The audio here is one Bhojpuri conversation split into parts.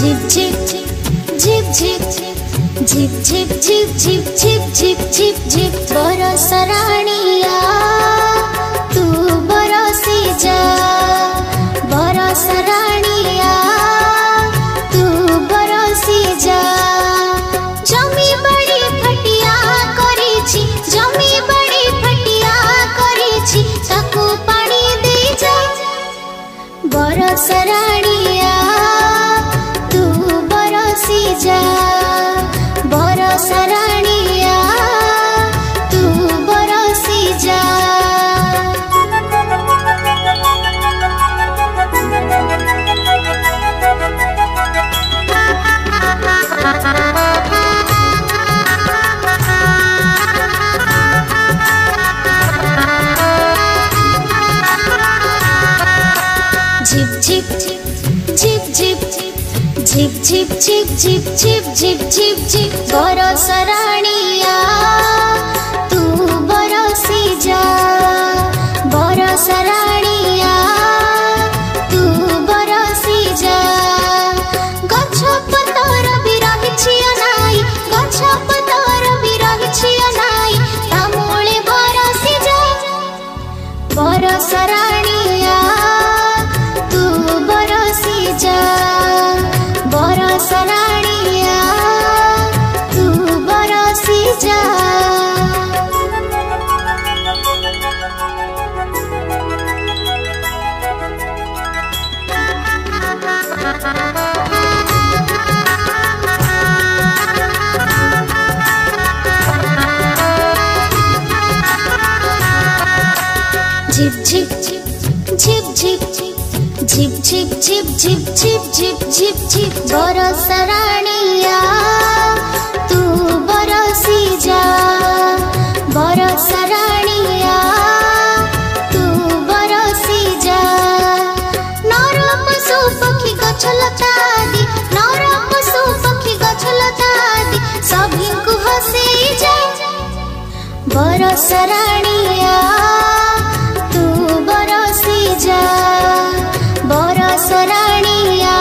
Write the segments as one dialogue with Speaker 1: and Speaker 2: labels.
Speaker 1: झिप झिप झिप झिप झिप झिप झिप झिप झिप झिप झिप झिप बरस राणिया तू बरसी जा बरस राणिया तू बरसी जा जमी बड़ी फटिया करिछि जमी बड़ी फटिया करिछि ताकू पानी दे जा बरस राणिया तू बरसी जा बरस राणिया तू बरसी जा झिप झिप झिप झिप झिप झिप झिप झिप झिप झिप झिप झिप बरस राणिया तू बरसी जा बरस राणिया तू बरसी जा गछ पतर भी रहिछि अनाई गछ पतर भी रहिछि अनाई तामुळे बरसी जा बरस राणिया तू बरसी जा बरस राणिया तू बरसी जा झिप झिप झिप झिप झिप झिप झिप झिप झिप झिप झिप झिप बरस राणिया तू बरसी जा बरस राणिया तू बरसी जा नर पशु पक्षी गछलता आदि नर पशु पक्षी गछलता आदि सभी को हंसे जा बरस राणिया तू बरसी जा बरस राणिया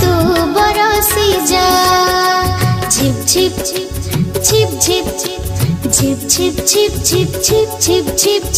Speaker 1: तू बरसी जा झिप झिप झिप झिप झिप झिप झिप झिप झिप झिप झिप झिप